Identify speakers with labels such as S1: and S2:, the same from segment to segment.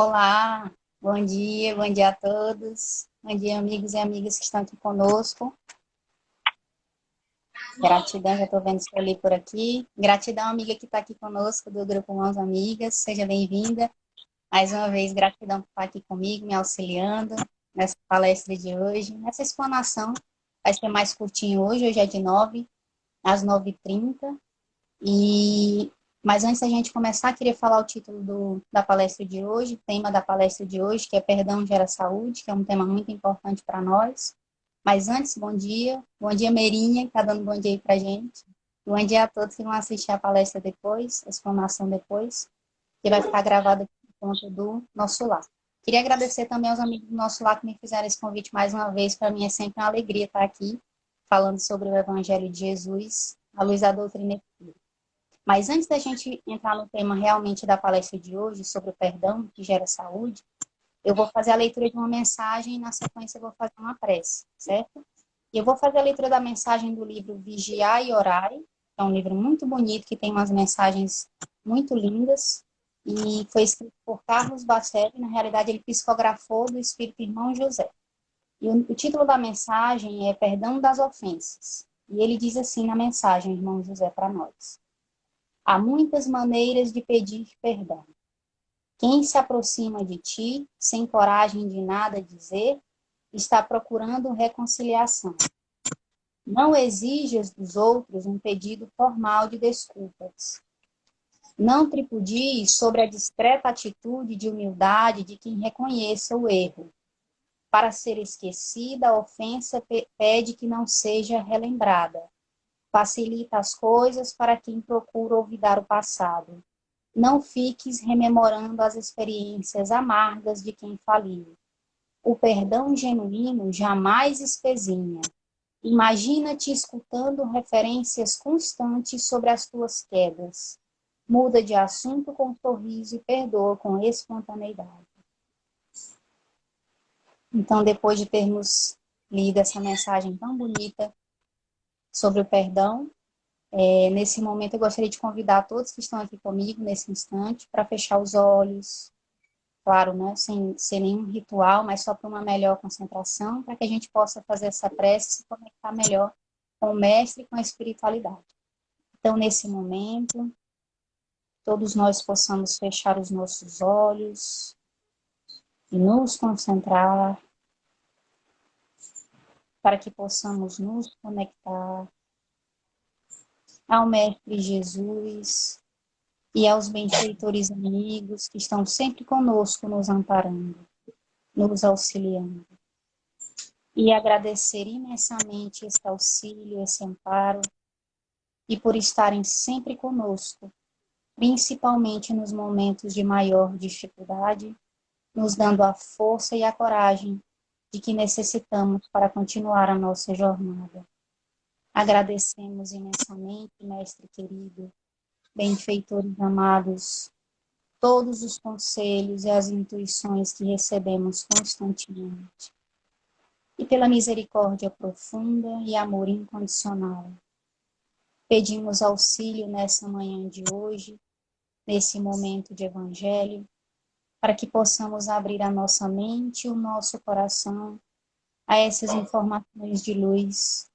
S1: Olá, bom dia a todos. Bom dia, amigos e amigas que estão aqui conosco. Gratidão, já estou vendo Sueli por aqui. Gratidão, amiga que está aqui conosco do Grupo Mãos Amigas. Seja bem-vinda. Mais uma vez, gratidão por estar aqui comigo, me auxiliando nessa palestra de hoje. Nessa explanação, vai ser mais curtinho hoje é de 9 às 9h30. Mas antes da gente começar, queria falar o título da palestra de hoje, o tema da palestra de hoje, que é Perdão Gera Saúde, que é um tema muito importante para nós. Mas antes, bom dia. Bom dia, Meirinha, que está dando bom dia aí para a gente. Bom dia a todos que vão assistir a palestra depois, a explanação depois, que vai ficar gravada aqui por conta do nosso lar. Queria agradecer também aos amigos do nosso lar que me fizeram esse convite mais uma vez. Para mim é sempre uma alegria estar aqui, falando sobre o Evangelho de Jesus, à luz da doutrina espírita. Mas antes da gente entrar no tema realmente da palestra de hoje, sobre o perdão que gera saúde, eu vou fazer a leitura de uma mensagem e na sequência eu vou fazer uma prece, certo? E eu vou fazer a leitura da mensagem do livro Vigiar e Orar, que é um livro muito bonito, que tem umas mensagens muito lindas, e foi escrito por Carlos Bacelli, na realidade ele psicografou do Espírito Irmão José. E o título da mensagem é Perdão das Ofensas. E ele diz assim na mensagem, Irmão José, para nós. Há muitas maneiras de pedir perdão. Quem se aproxima de ti, sem coragem de nada dizer, está procurando reconciliação. Não exijas dos outros um pedido formal de desculpas. Não tripudies sobre a discreta atitude de humildade de quem reconheça o erro. Para ser esquecida, a ofensa pede que não seja relembrada. Facilita as coisas para quem procura olvidar o passado. Não fiques rememorando as experiências amargas de quem faliu. O perdão genuíno jamais espezinha. Imagina-te escutando referências constantes sobre as tuas quedas. Muda de assunto com sorriso e perdoa com espontaneidade. Então, depois de termos lido essa mensagem tão bonita sobre o perdão, nesse momento eu gostaria de convidar todos que estão aqui comigo nesse instante para fechar os olhos, claro, né, sem ser nenhum ritual, mas só para uma melhor concentração, para que a gente possa fazer essa prece e se conectar melhor com o Mestre e com a espiritualidade. Então, nesse momento, todos nós possamos fechar os nossos olhos e nos concentrar para que possamos nos conectar ao Mestre Jesus e aos benfeitores amigos que estão sempre conosco, nos amparando, nos auxiliando. E agradecer imensamente esse auxílio, esse amparo, e por estarem sempre conosco, principalmente nos momentos de maior dificuldade, nos dando a força e a coragem de que necessitamos para continuar a nossa jornada. Agradecemos imensamente, Mestre querido, benfeitores amados, todos os conselhos e as intuições que recebemos constantemente. E pela misericórdia profunda e amor incondicional. Pedimos auxílio nessa manhã de hoje, nesse momento de Evangelho, para que possamos abrir a nossa mente e o nosso coração a essas informações de luz,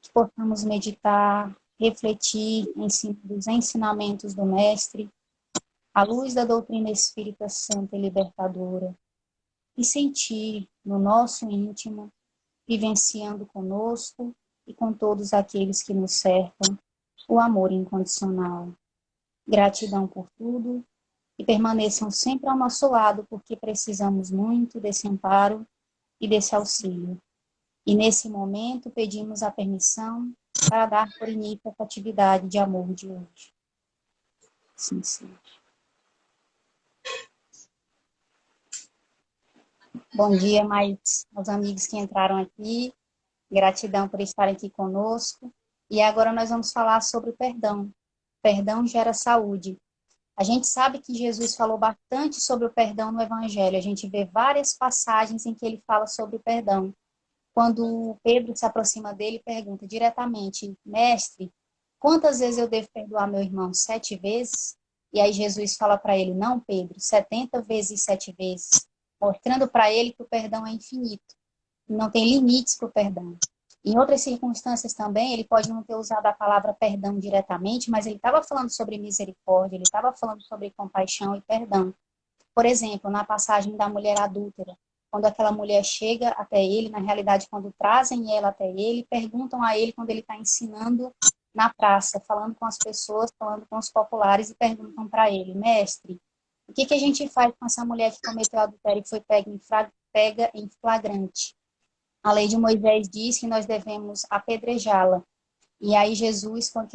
S1: que possamos meditar, refletir em cima dos ensinamentos do Mestre, à luz da doutrina espírita santa e libertadora, e sentir no nosso íntimo, vivenciando conosco e com todos aqueles que nos cercam, o amor incondicional. Gratidão por tudo e permaneçam sempre ao nosso lado, porque precisamos muito desse amparo e desse auxílio. E nesse momento pedimos a permissão para dar por início essa atividade de amor de hoje. Sim, sim. Bom dia mais aos amigos que entraram aqui. Gratidão por estarem aqui conosco. E agora nós vamos falar sobre o perdão. Perdão gera saúde. A gente sabe que Jesus falou bastante sobre o perdão no Evangelho. A gente vê várias passagens em que ele fala sobre o perdão. Quando Pedro se aproxima dele e pergunta diretamente, Mestre, quantas vezes eu devo perdoar meu irmão? 7 vezes? E aí Jesus fala para ele, não, Pedro, 70 vezes 7 vezes, mostrando para ele que o perdão é infinito, não tem limites para o perdão. Em outras circunstâncias também, ele pode não ter usado a palavra perdão diretamente, mas ele estava falando sobre misericórdia, ele estava falando sobre compaixão e perdão. Por exemplo, na passagem da mulher adúltera, quando aquela mulher chega até ele, na realidade, quando trazem ela até ele, perguntam a ele quando ele está ensinando na praça, falando com as pessoas, falando com os populares, e perguntam para ele, mestre, o que a gente faz com essa mulher que cometeu adultério e foi pega em flagrante? A lei de Moisés diz que nós devemos apedrejá-la. E aí Jesus, com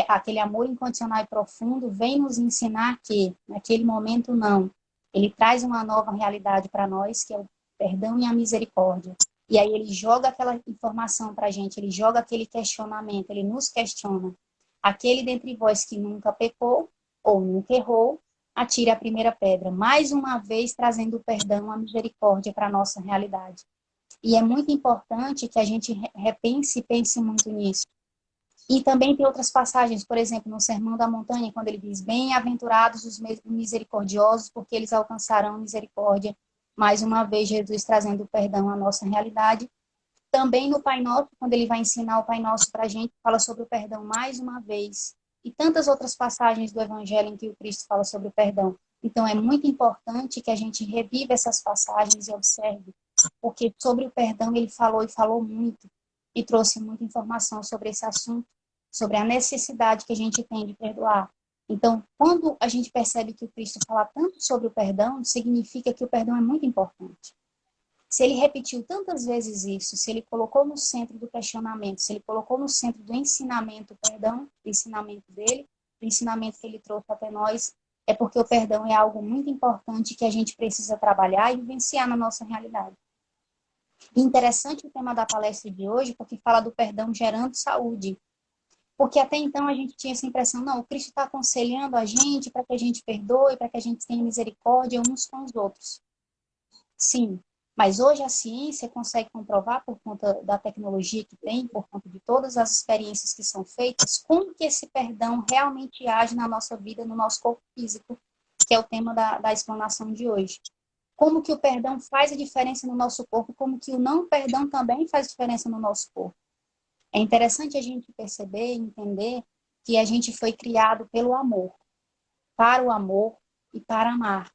S1: aquele amor incondicional e profundo, vem nos ensinar que, naquele momento, não. Ele traz uma nova realidade para nós, que é o perdão e a misericórdia. E aí ele joga aquela informação para a gente, ele joga aquele questionamento, ele nos questiona. Aquele dentre vós que nunca pecou ou nunca errou, atire a primeira pedra. Mais uma vez, trazendo o perdão, a misericórdia para a nossa realidade. E é muito importante que a gente repense e pense muito nisso. E também tem outras passagens, por exemplo, no Sermão da Montanha, quando ele diz, bem-aventurados os misericordiosos, porque eles alcançarão misericórdia. Mais uma vez, Jesus trazendo o perdão à nossa realidade. Também no Pai Nosso, quando ele vai ensinar o Pai Nosso para a gente, fala sobre o perdão mais uma vez. E tantas outras passagens do Evangelho em que o Cristo fala sobre o perdão. Então, é muito importante que a gente reviva essas passagens e observe, porque sobre o perdão ele falou e falou muito, e trouxe muita informação sobre esse assunto, sobre a necessidade que a gente tem de perdoar. Então, quando a gente percebe que o Cristo fala tanto sobre o perdão, significa que o perdão é muito importante. Se ele repetiu tantas vezes isso, se ele colocou no centro do questionamento, se ele colocou no centro do ensinamento o perdão, o ensinamento dele, o ensinamento que ele trouxe até nós, é porque o perdão é algo muito importante que a gente precisa trabalhar e vivenciar na nossa realidade. E interessante o tema da palestra de hoje, porque fala do perdão gerando saúde. Porque até então a gente tinha essa impressão, não, o Cristo está aconselhando a gente para que a gente perdoe, para que a gente tenha misericórdia uns com os outros. Sim, mas hoje a ciência consegue comprovar, por conta da tecnologia que tem, por conta de todas as experiências que são feitas, como que esse perdão realmente age na nossa vida, no nosso corpo físico, que é o tema da explanação de hoje. Como que o perdão faz a diferença no nosso corpo, como que o não perdão também faz diferença no nosso corpo. É interessante a gente perceber e entender que a gente foi criado pelo amor, para o amor e para amar.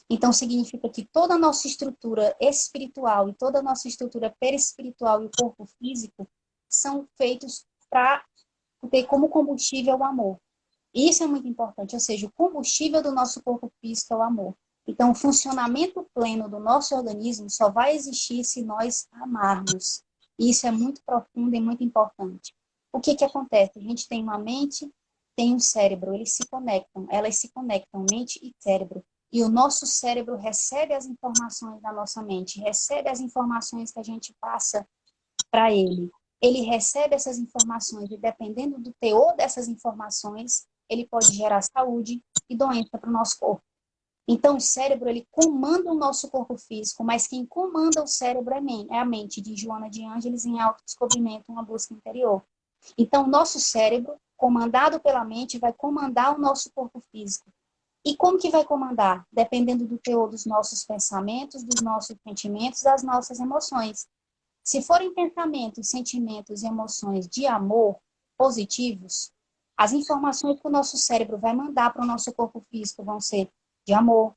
S1: Então, significa que toda a nossa estrutura espiritual e toda a nossa estrutura perispiritual e o corpo físico são feitos para ter como combustível o amor. E isso é muito importante, ou seja, o combustível do nosso corpo físico é o amor. Então, o funcionamento pleno do nosso organismo só vai existir se nós amarmos. E isso é muito profundo e muito importante. O que acontece? A gente tem uma mente, tem um cérebro, elas se conectam, mente e cérebro. E o nosso cérebro recebe as informações da nossa mente, recebe as informações que a gente passa para ele. Ele recebe essas informações e, dependendo do teor dessas informações, ele pode gerar saúde e doença para o nosso corpo. Então, o cérebro, ele comanda o nosso corpo físico, mas quem comanda o cérebro é a mente, de Joana de Ângeles, em Autodescobrimento, uma busca interior. Então, o nosso cérebro, comandado pela mente, vai comandar o nosso corpo físico. E como que vai comandar? Dependendo do teor dos nossos pensamentos, dos nossos sentimentos, das nossas emoções. Se forem pensamentos, sentimentos e emoções de amor positivos, as informações que o nosso cérebro vai mandar para o nosso corpo físico vão ser de amor,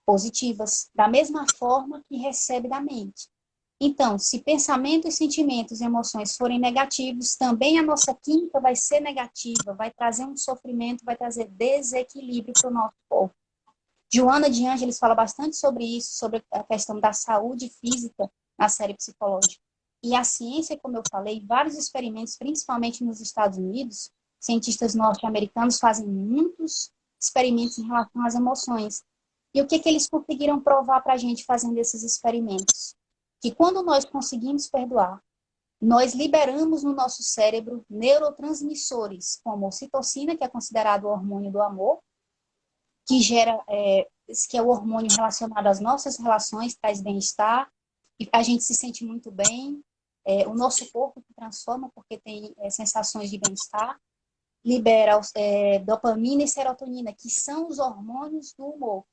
S1: positivas, da mesma forma que recebe da mente. Então, se pensamentos, sentimentos e emoções forem negativos, também a nossa química vai ser negativa, vai trazer um sofrimento, vai trazer desequilíbrio para o nosso corpo. Joana de Ângeles fala bastante sobre isso, sobre a questão da saúde física na série psicológica. E a ciência, como eu falei, vários experimentos, principalmente nos Estados Unidos, cientistas norte-americanos fazem muitos experimentos em relação às emoções. E o que eles conseguiram provar para a gente fazendo esses experimentos? Que quando nós conseguimos perdoar, nós liberamos no nosso cérebro neurotransmissores, como ocitocina, que é considerado o hormônio do amor, que é o hormônio relacionado às nossas relações, traz bem-estar, e a gente se sente muito bem, o nosso corpo se transforma porque tem sensações de bem-estar. libera dopamina e serotonina, que são os hormônios do humor,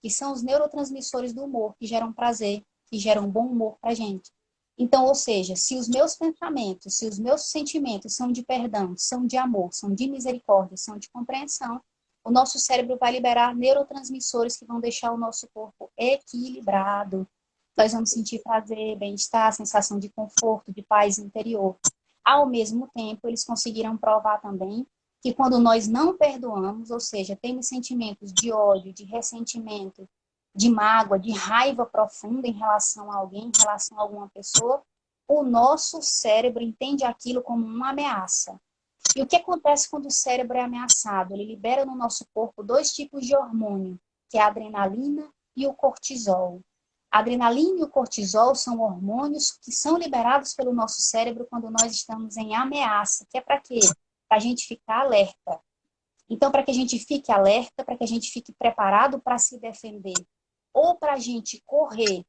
S1: que são os neurotransmissores do humor, que geram prazer, que geram bom humor para a gente. Então, ou seja, se os meus pensamentos, se os meus sentimentos são de perdão, são de amor, são de misericórdia, são de compreensão, o nosso cérebro vai liberar neurotransmissores que vão deixar o nosso corpo equilibrado. Nós vamos sentir prazer, bem-estar, sensação de conforto, de paz interior. Ao mesmo tempo, eles conseguiram provar também que quando nós não perdoamos, ou seja, temos sentimentos de ódio, de ressentimento, de mágoa, de raiva profunda em relação a alguém, em relação a alguma pessoa, o nosso cérebro entende aquilo como uma ameaça. E o que acontece quando o cérebro é ameaçado? Ele libera no nosso corpo dois tipos de hormônio, que é a adrenalina e o cortisol. A adrenalina e o cortisol são hormônios que são liberados pelo nosso cérebro quando nós estamos em ameaça, que é para quê? Para a gente ficar alerta. Então, para que a gente fique alerta, para que a gente fique preparado para se defender, ou para a gente correr,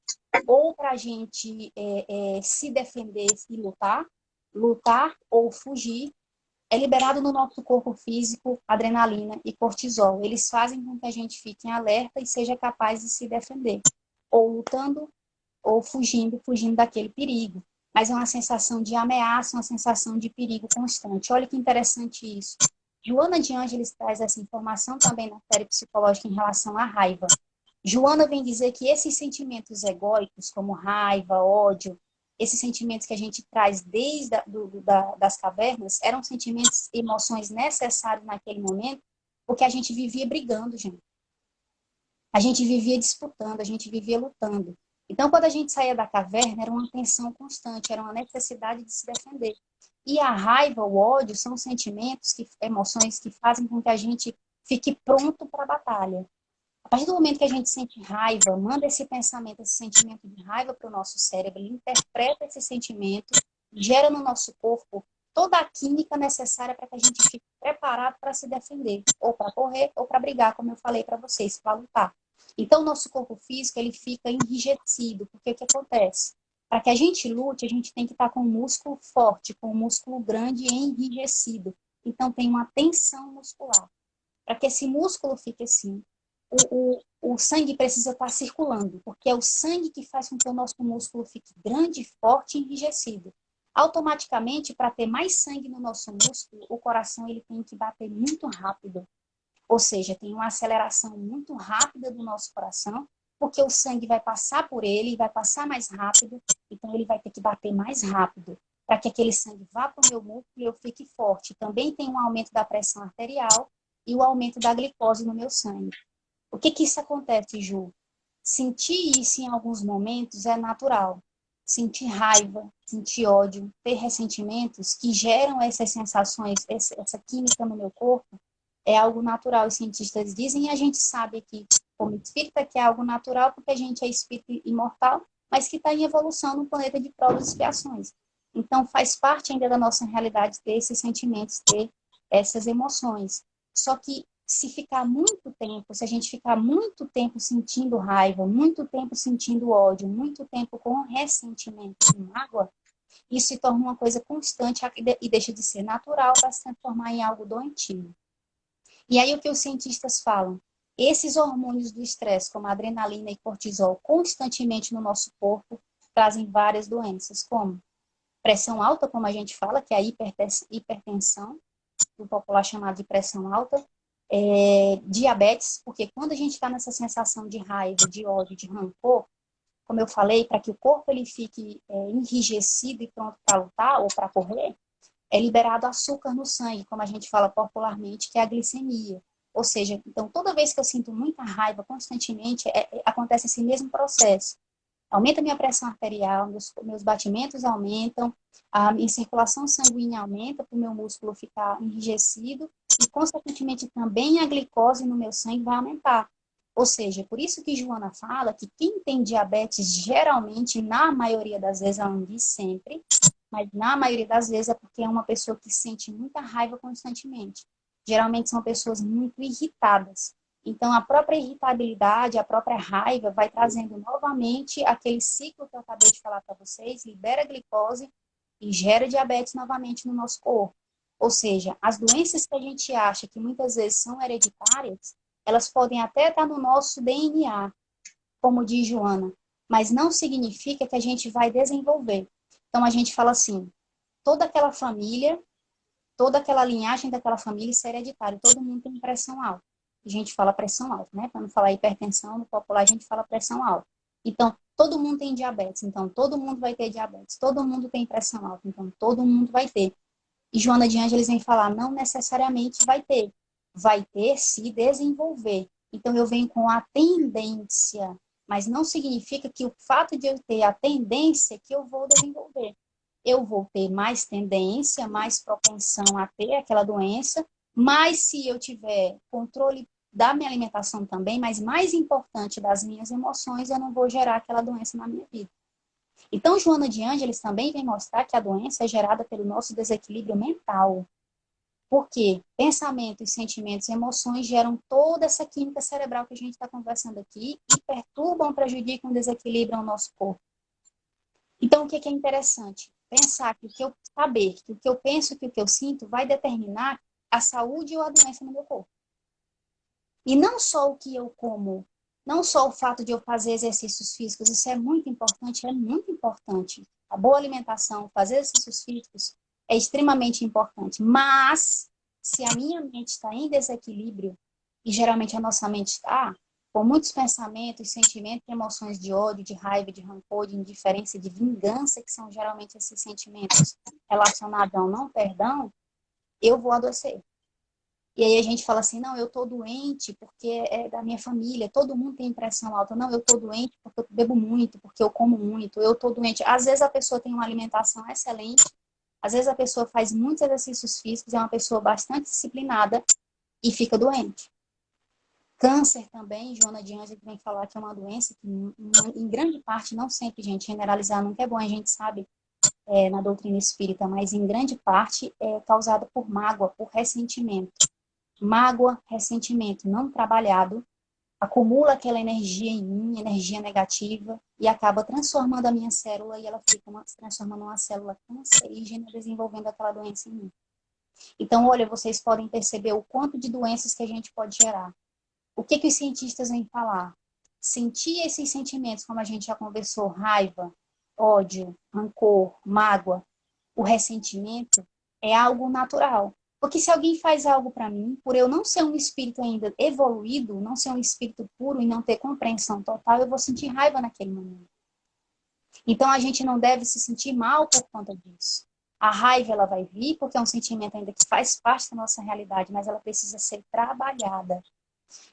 S1: ou para a gente se defender e lutar ou fugir, é liberado no nosso corpo físico adrenalina e cortisol. Eles fazem com que a gente fique em alerta e seja capaz de se defender, ou lutando, ou fugindo daquele perigo. Mas é uma sensação de ameaça, uma sensação de perigo constante. Olha que interessante isso. Joana de Ângeles traz essa informação também na série psicológica em relação à raiva. Joana vem dizer que esses sentimentos egóicos, como raiva, ódio, esses sentimentos que a gente traz desde das cavernas, eram sentimentos, emoções necessários naquele momento, porque a gente vivia brigando, gente. A gente vivia disputando, a gente vivia lutando. Então, quando a gente saía da caverna, era uma tensão constante, era uma necessidade de se defender. E a raiva, o ódio, são sentimentos, emoções que fazem com que a gente fique pronto para a batalha. A partir do momento que a gente sente raiva, manda esse pensamento, esse sentimento de raiva para o nosso cérebro, ele interpreta esse sentimento, gera no nosso corpo toda a química necessária para que a gente fique preparado para se defender, ou para correr, ou para brigar, como eu falei para vocês, para lutar. Então, o nosso corpo físico, ele fica enrijecido, porque o que acontece? Para que a gente lute, a gente tem que estar com o músculo forte, com o músculo grande e enrijecido. Então, tem uma tensão muscular. Para que esse músculo fique assim, o sangue precisa estar circulando, porque é o sangue que faz com que o nosso músculo fique grande, forte e enrijecido. Automaticamente, para ter mais sangue no nosso músculo, o coração ele tem que bater muito rápido. Ou seja, tem uma aceleração muito rápida do nosso coração, porque o sangue vai passar por ele e vai passar mais rápido, então ele vai ter que bater mais rápido, para que aquele sangue vá para o meu músculo e eu fique forte. Também tem um aumento da pressão arterial e o aumento da glicose no meu sangue. O que que isso acontece, Ju? Sentir isso em alguns momentos é natural. Sentir raiva, sentir ódio, ter ressentimentos que geram essas sensações, essa química no meu corpo, é algo natural. Os cientistas dizem, e a gente sabe aqui, como espírita, que é algo natural, porque a gente é espírito imortal, mas que está em evolução no planeta de provas e expiações. Então, faz parte ainda da nossa realidade ter esses sentimentos, ter essas emoções. Só que se ficar muito tempo, se a gente ficar muito tempo sentindo raiva, muito tempo sentindo ódio, muito tempo com ressentimento e mágoa, isso se torna uma coisa constante e deixa de ser natural para se transformar em algo doentio. E aí o que os cientistas falam? Esses hormônios do estresse, como adrenalina e cortisol, constantemente no nosso corpo, trazem várias doenças, como pressão alta, como a gente fala, que é a hipertensão, do popular chamado de pressão alta, diabetes, porque quando a gente está nessa sensação de raiva, de ódio, de rancor, como eu falei, para que o corpo ele fique enrijecido e pronto para lutar ou para correr, é liberado açúcar no sangue, como a gente fala popularmente, que é a glicemia. Ou seja, então toda vez que eu sinto muita raiva constantemente, acontece esse mesmo processo. Aumenta a minha pressão arterial, meus batimentos aumentam, a minha circulação sanguínea aumenta para o meu músculo ficar enrijecido e, consequentemente, também a glicose no meu sangue vai aumentar. Ou seja, por isso que Joana fala que quem tem diabetes, geralmente, na maioria das vezes, ela não diz sempre, mas na maioria das vezes é porque é uma pessoa que sente muita raiva constantemente. Geralmente são pessoas muito irritadas. Então, a própria irritabilidade, a própria raiva vai trazendo novamente aquele ciclo que eu acabei de falar para vocês, libera glicose e gera diabetes novamente no nosso corpo. Ou seja, as doenças que a gente acha que muitas vezes são hereditárias, elas podem até estar no nosso DNA, como diz Joana, mas não significa que a gente vai desenvolver. Então a gente fala assim, toda aquela família, toda aquela linhagem daquela família, isso é hereditário, todo mundo tem pressão alta. A gente fala pressão alta, né? Para não falar hipertensão, no popular a gente fala pressão alta. Então, todo mundo tem diabetes, então todo mundo vai ter diabetes. Todo mundo tem pressão alta, então todo mundo vai ter. E Joana de Ângeles vem falar, não necessariamente vai ter. Vai ter se desenvolver. Então, eu venho com a tendência, mas não significa que o fato de eu ter a tendência que eu vou desenvolver. Eu vou ter mais tendência, mais propensão a ter aquela doença, mas se eu tiver controle da minha alimentação também, mas mais importante das minhas emoções, eu não vou gerar aquela doença na minha vida. Então, Joana de Ângeles também vem mostrar que a doença é gerada pelo nosso desequilíbrio mental. Porque pensamentos, sentimentos e emoções geram toda essa química cerebral que a gente está conversando aqui e perturbam, prejudicam, desequilibram o nosso corpo. Então, o que é interessante? Pensar que saber que o que eu penso, que o que eu sinto vai determinar a saúde ou a doença no meu corpo. E não só o que eu como, não só o fato de eu fazer exercícios físicos, isso é muito importante, é muito importante. A boa alimentação, fazer exercícios físicos é extremamente importante. Mas, se a minha mente está em desequilíbrio, e geralmente a nossa mente está, com muitos pensamentos, sentimentos e emoções de ódio, de raiva, de rancor, de indiferença, de vingança, que são geralmente esses sentimentos relacionados ao não perdão, eu vou adoecer. E aí a gente fala assim, não, eu tô doente porque é da minha família, todo mundo tem pressão alta. Não, eu tô doente porque eu bebo muito, porque eu como muito, eu tô doente. Às vezes a pessoa tem uma alimentação excelente, às vezes a pessoa faz muitos exercícios físicos, é uma pessoa bastante disciplinada e fica doente. Câncer também, Joana de Ângeles vem falar que é uma doença que, em grande parte, não sempre, gente, generalizar nunca é bom, a gente sabe na doutrina espírita, mas em grande parte é causada por mágoa, por ressentimento. Mágoa, ressentimento não trabalhado, acumula aquela energia em mim, energia negativa, e acaba transformando a minha célula e ela fica se transformando numa célula cancerígena, desenvolvendo aquela doença em mim. Então, olha, vocês podem perceber o quanto de doenças que a gente pode gerar. O que os cientistas vêm falar? Sentir esses sentimentos, como a gente já conversou, raiva, ódio, rancor, mágoa, o ressentimento, é algo natural. Porque se alguém faz algo para mim, por eu não ser um espírito ainda evoluído, não ser um espírito puro e não ter compreensão total, eu vou sentir raiva naquele momento. Então a gente não deve se sentir mal por conta disso. A raiva ela vai vir porque é um sentimento ainda que faz parte da nossa realidade, mas ela precisa ser trabalhada.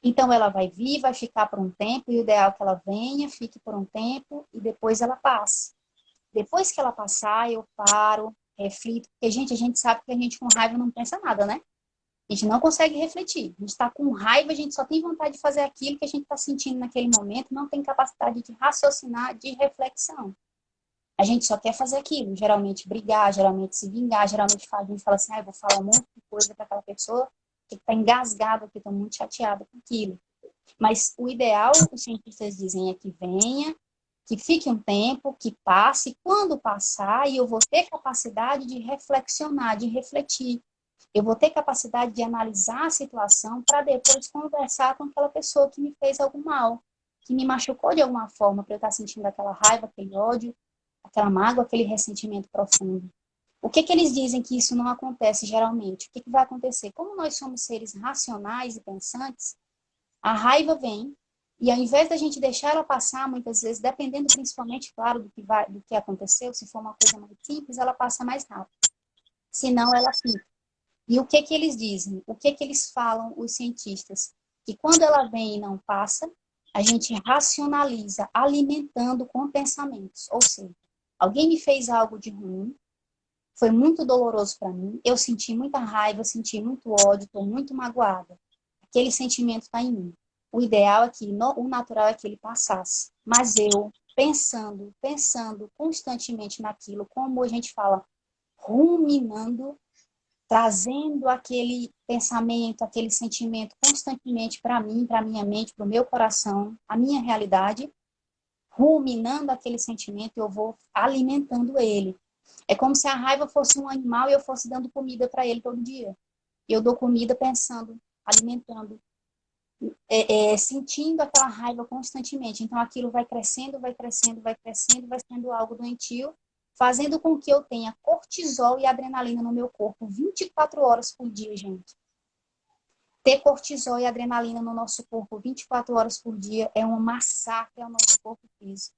S1: Então ela vai vir, vai ficar por um tempo, e o ideal é que ela venha, fique por um tempo e depois ela passe. Depois que ela passar, eu paro, reflito, porque, gente, a gente sabe que a gente com raiva não pensa nada, né? A gente não consegue refletir. A gente está com raiva, a gente só tem vontade de fazer aquilo que a gente está sentindo naquele momento, não tem capacidade de raciocinar, de reflexão. A gente só quer fazer aquilo, geralmente brigar, geralmente se vingar, geralmente a gente fala assim, eu vou falar um monte de coisa para aquela pessoa que está engasgada, que está muito chateada com aquilo. Mas o ideal, os cientistas dizem, é que venha, que fique um tempo, que passe, quando passar, e eu vou ter capacidade de reflexionar, de refletir. Eu vou ter capacidade de analisar a situação para depois conversar com aquela pessoa que me fez algum mal, que me machucou de alguma forma, para eu estar sentindo aquela raiva, aquele ódio, aquela mágoa, aquele ressentimento profundo. O que eles dizem que isso não acontece geralmente? O que vai acontecer? Como nós somos seres racionais e pensantes, a raiva vem, e ao invés da gente deixar ela passar, muitas vezes, dependendo principalmente, claro, do que aconteceu, se for uma coisa mais simples, ela passa mais rápido. Senão, ela fica. E o que eles dizem? O que eles falam, os cientistas? Que quando ela vem e não passa, a gente racionaliza, alimentando com pensamentos. Ou seja, alguém me fez algo de ruim, foi muito doloroso para mim, eu senti muita raiva, senti muito ódio, estou muito magoada. Aquele sentimento está em mim. O ideal é que, o natural é que ele passasse. Mas eu, pensando constantemente naquilo, como a gente fala, ruminando, trazendo aquele pensamento, aquele sentimento constantemente para mim, para minha mente, para o meu coração, a minha realidade, ruminando aquele sentimento, eu vou alimentando ele. É como se a raiva fosse um animal e eu fosse dando comida para ele todo dia. E eu dou comida pensando, alimentando, sentindo aquela raiva constantemente. Então aquilo vai crescendo, vai crescendo, vai crescendo, vai sendo algo doentio, fazendo com que eu tenha cortisol e adrenalina no meu corpo 24 horas por dia, gente. Ter cortisol e adrenalina no nosso corpo 24 horas por dia é um massacre ao nosso corpo físico.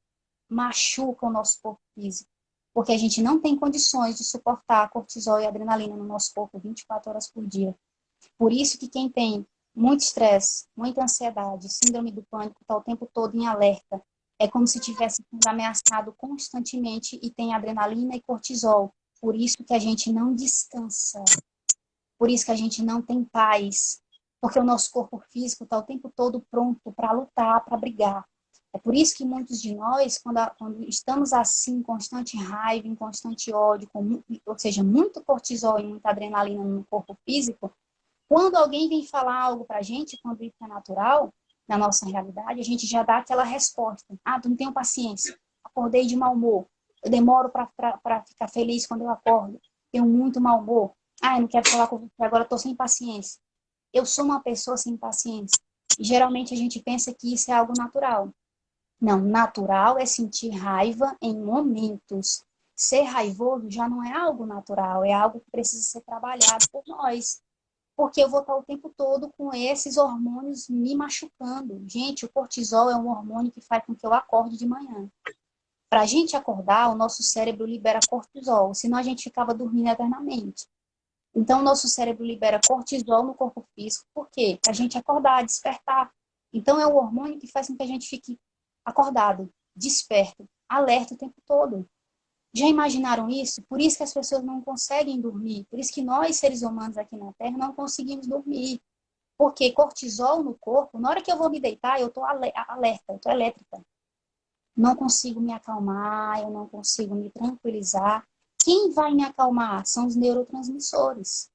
S1: Machuca o nosso corpo físico. Porque a gente não tem condições de suportar cortisol e adrenalina no nosso corpo 24 horas por dia. Por isso que quem tem muito estresse, muita ansiedade, síndrome do pânico, está o tempo todo em alerta. É como se tivesse sendo ameaçado constantemente e tem adrenalina e cortisol. Por isso que a gente não descansa. Por isso que a gente não tem paz. Porque o nosso corpo físico está o tempo todo pronto para lutar, para brigar. É por isso que muitos de nós, quando estamos assim, em constante raiva, em constante ódio, ou seja, muito cortisol e muita adrenalina no corpo físico, quando alguém vem falar algo pra gente, quando isso é natural, na nossa realidade, a gente já dá aquela resposta. Ah, tu não tenho paciência. Acordei de mau humor. Eu demoro para ficar feliz quando eu acordo. Tenho muito mau humor. Ah, eu não quero falar com você agora, estou sem paciência. Eu sou uma pessoa sem paciência. E geralmente a gente pensa que isso é algo natural. Não, natural é sentir raiva em momentos. Ser raivoso já não é algo natural, é algo que precisa ser trabalhado por nós. Porque eu vou estar o tempo todo com esses hormônios me machucando. Gente, o cortisol é um hormônio que faz com que eu acorde de manhã. Para a gente acordar, o nosso cérebro libera cortisol, senão a gente ficava dormindo eternamente. Então, o nosso cérebro libera cortisol no corpo físico. Por quê? Para a gente acordar, despertar. Então, é o hormônio que faz com que a gente fique acordado, desperto, alerta o tempo todo. Já imaginaram isso? Por isso que as pessoas não conseguem dormir. Por isso que nós, seres humanos aqui na Terra, não conseguimos dormir. Porque cortisol no corpo, na hora que eu vou me deitar, eu estou alerta, eu estou elétrica. Não consigo me acalmar, eu não consigo me tranquilizar. Quem vai me acalmar são os neurotransmissores.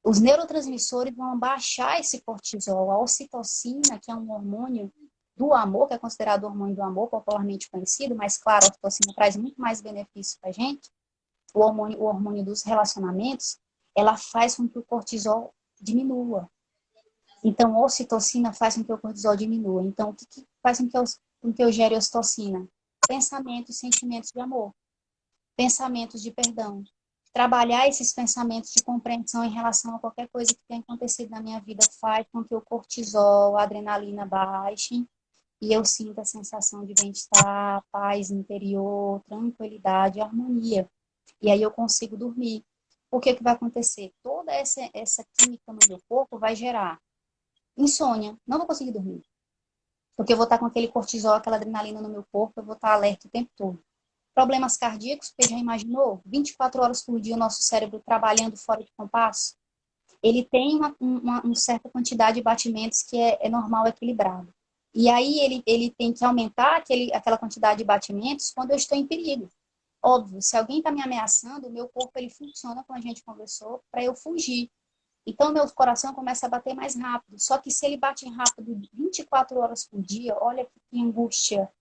S1: Os neurotransmissores vão baixar esse cortisol. A ocitocina, que é um hormônio do amor, que é considerado o hormônio do amor, popularmente conhecido, mas claro, a ocitocina traz muito mais benefícios para a gente. O hormônio dos relacionamentos, ela faz com que o cortisol diminua. Então, a ocitocina faz com que o cortisol diminua. Então, o que faz com que eu gere ocitocina? Pensamentos, sentimentos de amor, pensamentos de perdão. Trabalhar esses pensamentos de compreensão em relação a qualquer coisa que tenha acontecido na minha vida faz com que o cortisol, a adrenalina baixem e eu sinta a sensação de bem-estar, paz interior, tranquilidade, harmonia. E aí eu consigo dormir. O que vai acontecer? Toda essa química no meu corpo vai gerar insônia. Não vou conseguir dormir. Porque eu vou estar com aquele cortisol, aquela adrenalina no meu corpo, eu vou estar alerta o tempo todo. Problemas cardíacos, porque já imaginou? 24 horas por dia o nosso cérebro trabalhando fora de compasso. Ele tem uma certa quantidade de batimentos que é normal, equilibrado. E aí ele tem que aumentar aquela quantidade de batimentos quando eu estou em perigo. Óbvio, se alguém está me ameaçando, o meu corpo ele funciona, como a gente conversou, para eu fugir. Então, meu coração começa a bater mais rápido. Só que se ele bate rápido 24 horas por dia, olha que angústia,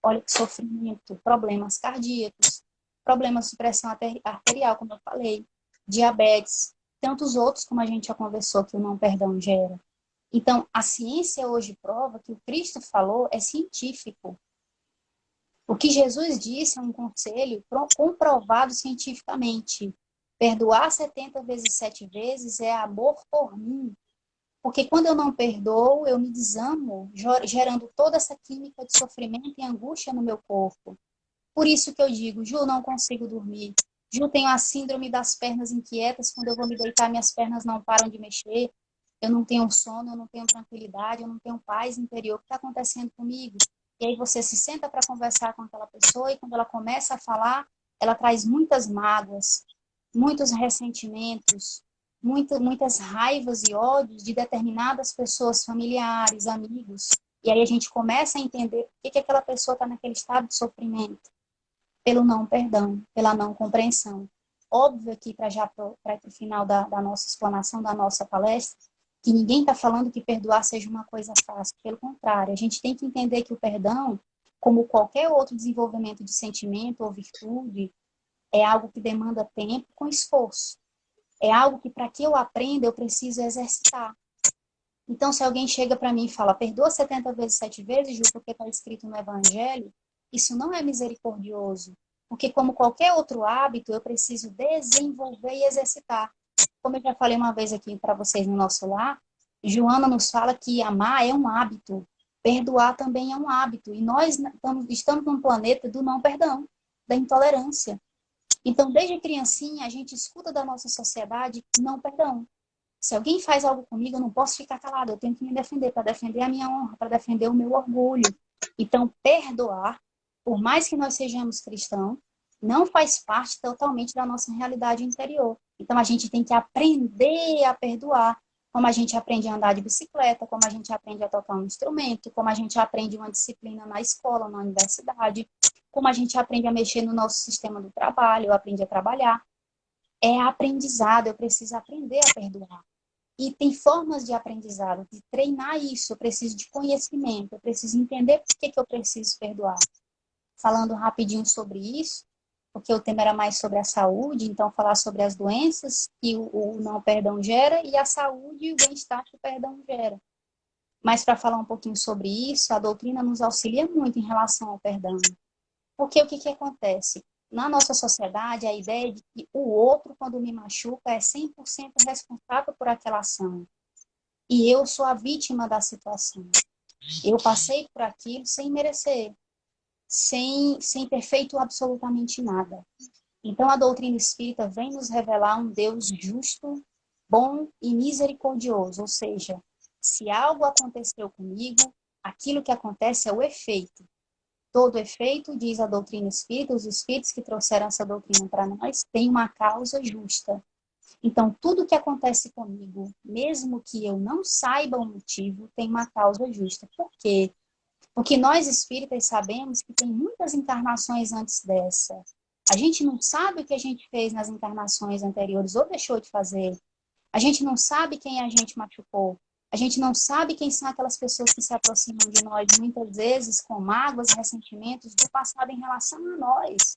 S1: olha que sofrimento, problemas cardíacos, problemas de pressão arterial, como eu falei, diabetes, tantos outros, como a gente já conversou, que o não perdão gera. Então, a ciência hoje prova que o Cristo falou é científico. O que Jesus disse é um conselho comprovado cientificamente. Perdoar 70 vezes 7 vezes é amor por mim. Porque quando eu não perdoo, eu me desamo, gerando toda essa química de sofrimento e angústia no meu corpo. Por isso que eu digo, Ju, não consigo dormir. Ju, tenho a síndrome das pernas inquietas. Quando eu vou me deitar, minhas pernas não param de mexer. Eu não tenho sono, eu não tenho tranquilidade, eu não tenho paz interior. O que está acontecendo comigo? E aí você se senta para conversar com aquela pessoa e quando ela começa a falar, ela traz muitas mágoas, muitos ressentimentos, muitas raivas e ódios de determinadas pessoas, familiares, amigos. E aí a gente começa a entender por que aquela pessoa está naquele estado de sofrimento. Pelo não perdão, pela não compreensão. Óbvio aqui, para o final da nossa explanação, da nossa palestra, que ninguém está falando que perdoar seja uma coisa fácil. Pelo contrário, a gente tem que entender que o perdão, como qualquer outro desenvolvimento de sentimento ou virtude, É algo que demanda tempo com esforço. É algo que, para que eu aprenda, eu preciso exercitar. Então, se alguém chega para mim e fala, perdoa 70 vezes, 7 vezes, Ju, porque está escrito no Evangelho, isso não é misericordioso. Porque, como qualquer outro hábito, eu preciso desenvolver e exercitar. Como eu já falei uma vez aqui para vocês no nosso lar, Joana nos fala que amar é um hábito, perdoar também é um hábito. E nós estamos num planeta do não perdão, da intolerância. Então, desde criancinha, a gente escuta da nossa sociedade não perdão. Se alguém faz algo comigo, eu não posso ficar calado, eu tenho que me defender, para defender a minha honra, para defender o meu orgulho. Então, perdoar, por mais que nós sejamos cristãos, não faz parte totalmente da nossa realidade interior. Então, a gente tem que aprender a perdoar, como a gente aprende a andar de bicicleta, como a gente aprende a tocar um instrumento, como a gente aprende uma disciplina na escola, na universidade, como a gente aprende a mexer no nosso sistema do trabalho, eu aprendi a trabalhar. É aprendizado, eu preciso aprender a perdoar. E tem formas de aprendizado, de treinar isso. Eu preciso de conhecimento, eu preciso entender por que eu preciso perdoar. Falando rapidinho sobre isso, porque o tema era mais sobre a saúde, então falar sobre as doenças que o não perdão gera e a saúde e o bem-estar que o perdão gera. Mas para falar um pouquinho sobre isso, a doutrina nos auxilia muito em relação ao perdão. Porque o que acontece? Na nossa sociedade, a ideia de que o outro, quando me machuca, é 100% responsável por aquela ação. E eu sou a vítima da situação. Eu passei por aquilo sem merecer, sem ter feito absolutamente nada. Então, a doutrina espírita vem nos revelar um Deus justo, bom e misericordioso. Ou seja, se algo aconteceu comigo, aquilo que acontece é o efeito. Todo efeito, diz a doutrina espírita, os espíritos que trouxeram essa doutrina para nós, tem uma causa justa. Então, tudo que acontece comigo, mesmo que eu não saiba o motivo, tem uma causa justa. Por quê? Porque nós espíritas sabemos que tem muitas encarnações antes dessa. A gente não sabe o que a gente fez nas encarnações anteriores ou deixou de fazer. A gente não sabe quem a gente machucou. A gente não sabe quem são aquelas pessoas que se aproximam de nós, muitas vezes com mágoas e ressentimentos do passado em relação a nós.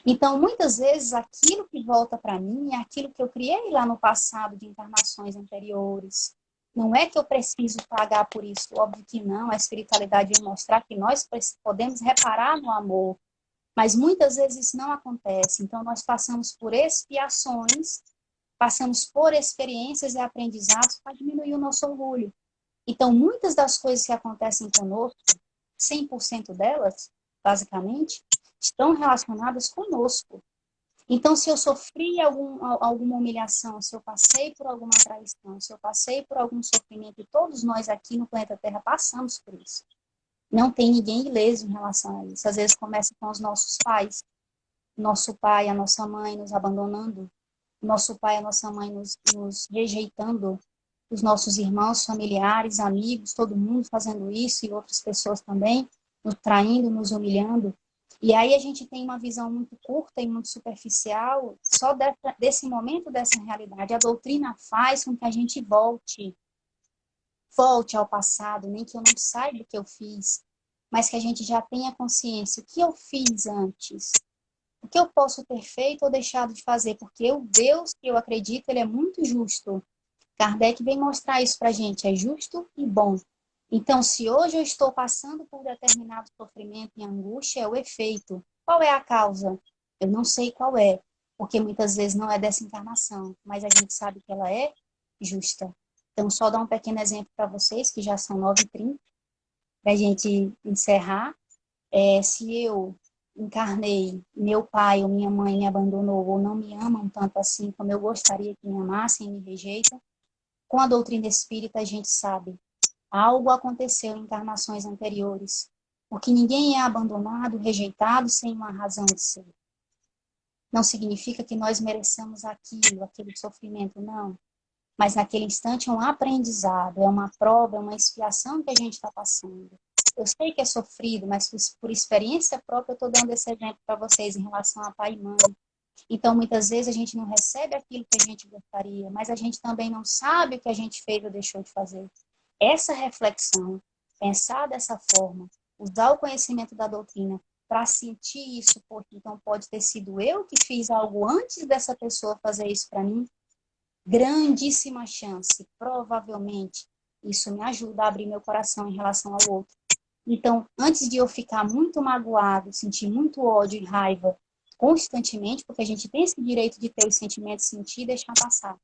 S1: Então, muitas vezes, aquilo que volta para mim é aquilo que eu criei lá no passado, de encarnações anteriores. Não é que eu preciso pagar por isso, óbvio que não. A espiritualidade vem mostrar que nós podemos reparar no amor, mas muitas vezes isso não acontece. Então, nós passamos por expiações, passamos por experiências e aprendizados para diminuir o nosso orgulho. Então, muitas das coisas que acontecem conosco, 100% delas, basicamente, estão relacionadas conosco. Então, se eu sofri alguma humilhação, se eu passei por alguma traição, se eu passei por algum sofrimento, e todos nós aqui no planeta Terra passamos por isso. Não tem ninguém ileso em relação a isso. Às vezes começa com os nossos pais. Nosso pai, a nossa mãe nos abandonando. Nosso pai, a nossa mãe nos rejeitando. Os nossos irmãos, familiares, amigos, todo mundo fazendo isso e outras pessoas também, nos traindo, nos humilhando. E aí a gente tem uma visão muito curta e muito superficial só desse momento, dessa realidade. A doutrina faz com que a gente volte ao passado, nem que eu não saiba o que eu fiz, mas que a gente já tenha consciência. O que eu fiz antes? O que eu posso ter feito ou deixado de fazer? Porque o Deus que eu acredito, ele é muito justo. Kardec vem mostrar isso para a gente, é justo e bom. Então, se hoje eu estou passando por determinado sofrimento e angústia, é o efeito. Qual é a causa? Eu não sei qual é, porque muitas vezes não é dessa encarnação, mas a gente sabe que ela é justa. Então, só dar um pequeno exemplo para vocês, que já são 9h30, para a gente encerrar. Se eu encarnei, meu pai ou minha mãe me abandonou ou não me amam tanto assim como eu gostaria que me amassem e me rejeitam, com a doutrina espírita a gente sabe, algo aconteceu em encarnações anteriores, porque ninguém é abandonado, rejeitado sem uma razão de ser. Não significa que nós mereçamos aquilo, aquele sofrimento, não. Mas naquele instante é um aprendizado, é uma prova, é uma expiação que a gente está passando. Eu sei que é sofrido, mas por experiência própria eu estou dando esse exemplo para vocês em relação a pai e mãe. Então, muitas vezes a gente não recebe aquilo que a gente gostaria, mas a gente também não sabe o que a gente fez ou deixou de fazer. Essa reflexão, pensar dessa forma, usar o conhecimento da doutrina, para sentir isso, porque então pode ter sido eu que fiz algo antes dessa pessoa fazer isso para mim. Grandíssima chance, provavelmente, isso me ajuda a abrir meu coração em relação ao outro. Então, antes de eu ficar muito magoado, sentir muito ódio e raiva constantemente, porque a gente tem esse direito de ter os sentimentos, sentir e deixar passar.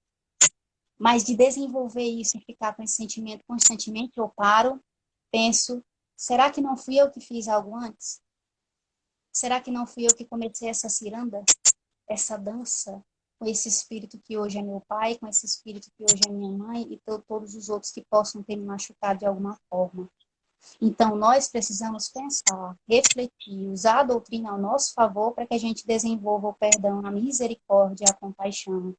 S1: Mas de desenvolver isso e ficar com esse sentimento constantemente, eu paro, penso, será que não fui eu que fiz algo antes? Será que não fui eu que comecei essa ciranda, essa dança, com esse espírito que hoje é meu pai, com esse espírito que hoje é minha mãe e todos os outros que possam ter me machucado de alguma forma? Então, nós precisamos pensar, refletir, usar a doutrina ao nosso favor para que a gente desenvolva o perdão, a misericórdia e a compaixão.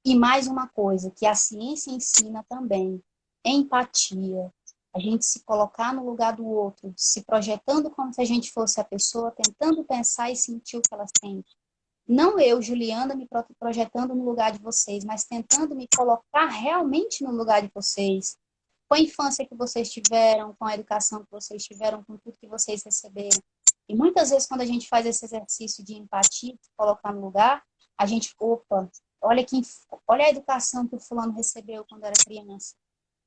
S1: E mais uma coisa que a ciência ensina também, empatia. A gente se colocar no lugar do outro, se projetando como se a gente fosse a pessoa, tentando pensar e sentir o que ela sente. Não eu, Juliana, me projetando no lugar de vocês, mas tentando me colocar realmente no lugar de vocês. Com a infância que vocês tiveram, com a educação que vocês tiveram, com tudo que vocês receberam. E muitas vezes, quando a gente faz esse exercício de empatia, de colocar no lugar, a gente, opa, olha a educação que o fulano recebeu quando era criança.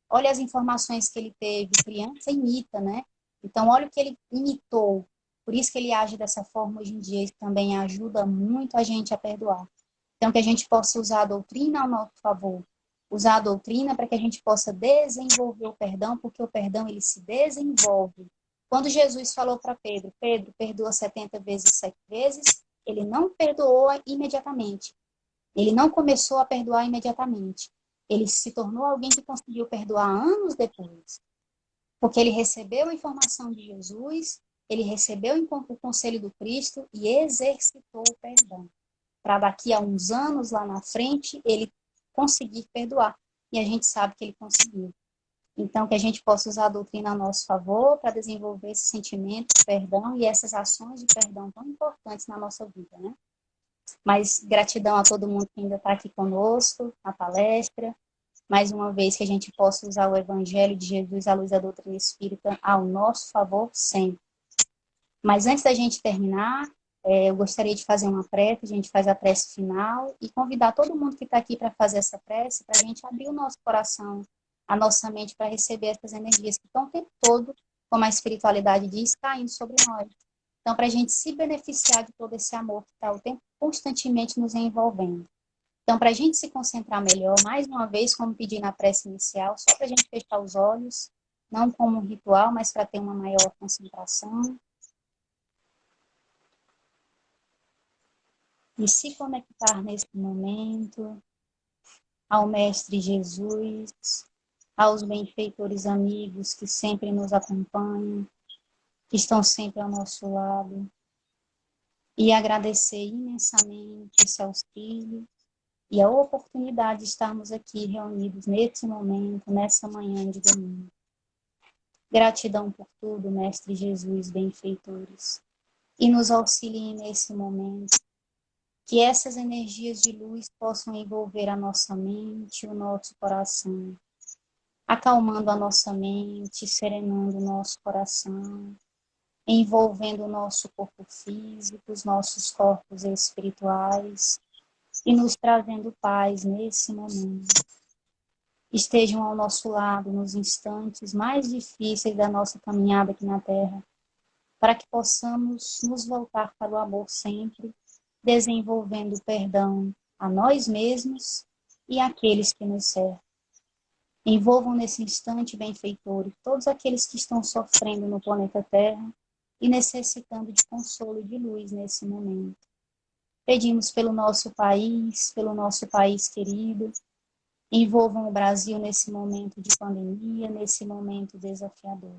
S1: Olha as informações que ele teve. Criança imita, né? Então, olha o que ele imitou. Por isso que ele age dessa forma hoje em dia. Isso também ajuda muito a gente a perdoar. Então, que a gente possa usar a doutrina ao nosso favor. Usar a doutrina para que a gente possa desenvolver o perdão, porque o perdão, ele se desenvolve. Quando Jesus falou para Pedro, Pedro, perdoa 70 vezes, 7 vezes, ele não perdoou imediatamente. Ele não começou a perdoar imediatamente. Ele se tornou alguém que conseguiu perdoar anos depois. Porque ele recebeu a informação de Jesus, ele recebeu o conselho do Cristo e exercitou o perdão. Para daqui a uns anos, lá na frente, ele conseguir perdoar. E a gente sabe que ele conseguiu. Então, que a gente possa usar a doutrina a nosso favor para desenvolver esse sentimento de perdão e essas ações de perdão tão importantes na nossa vida, né? Mas gratidão a todo mundo que ainda está aqui conosco, na palestra. Mais uma vez que a gente possa usar o Evangelho de Jesus, à luz da doutrina espírita, ao nosso favor sempre. Mas antes da gente terminar, eu gostaria de fazer uma prece, a gente faz a prece final e convidar todo mundo que está aqui para fazer essa prece, para a gente abrir o nosso coração, a nossa mente para receber essas energias que estão o tempo todo, como a espiritualidade diz, caindo sobre nós. Então, para a gente se beneficiar de todo esse amor que está o tempo constantemente nos envolvendo. Então, para a gente se concentrar melhor, mais uma vez, como pedi na prece inicial, só para a gente fechar os olhos, não como um ritual, mas para ter uma maior concentração. E se conectar nesse momento ao Mestre Jesus, aos benfeitores amigos que sempre nos acompanham, que estão sempre ao nosso lado, e agradecer imensamente esse auxílio e a oportunidade de estarmos aqui reunidos nesse momento, nessa manhã de domingo. Gratidão por tudo, Mestre Jesus, benfeitores, e nos auxiliem nesse momento, que essas energias de luz possam envolver a nossa mente, o nosso coração, acalmando a nossa mente, serenando o nosso coração, envolvendo o nosso corpo físico, os nossos corpos espirituais e nos trazendo paz nesse momento. Estejam ao nosso lado nos instantes mais difíceis da nossa caminhada aqui na Terra, para que possamos nos voltar para o amor sempre, desenvolvendo o perdão a nós mesmos e àqueles que nos servem. Envolvam nesse instante, benfeitores, todos aqueles que estão sofrendo no planeta Terra e necessitando de consolo e de luz nesse momento. Pedimos pelo nosso país querido, envolvam o Brasil nesse momento de pandemia, nesse momento desafiador.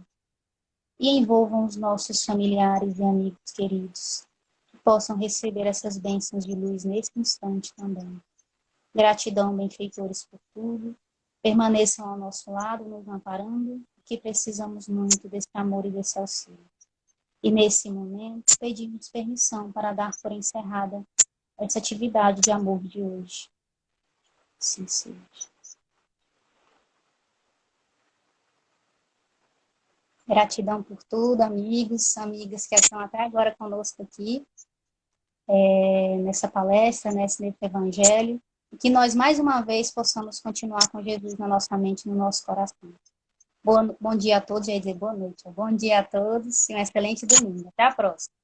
S1: E envolvam os nossos familiares e amigos queridos, que possam receber essas bênçãos de luz nesse instante também. Gratidão, benfeitores, por tudo. Permaneçam ao nosso lado, nos amparando, que precisamos muito desse amor e desse auxílio. E nesse momento, pedimos permissão para dar por encerrada essa atividade de amor de hoje. Sim, seja. Gratidão por tudo, amigos, amigas que estão até agora conosco aqui, nessa palestra, nesse evangelho, e que nós mais uma vez possamos continuar com Jesus na nossa mente, no nosso coração. Bom dia a todos, já ia dizer boa noite. Bom dia a todos e um excelente domingo. Até a próxima.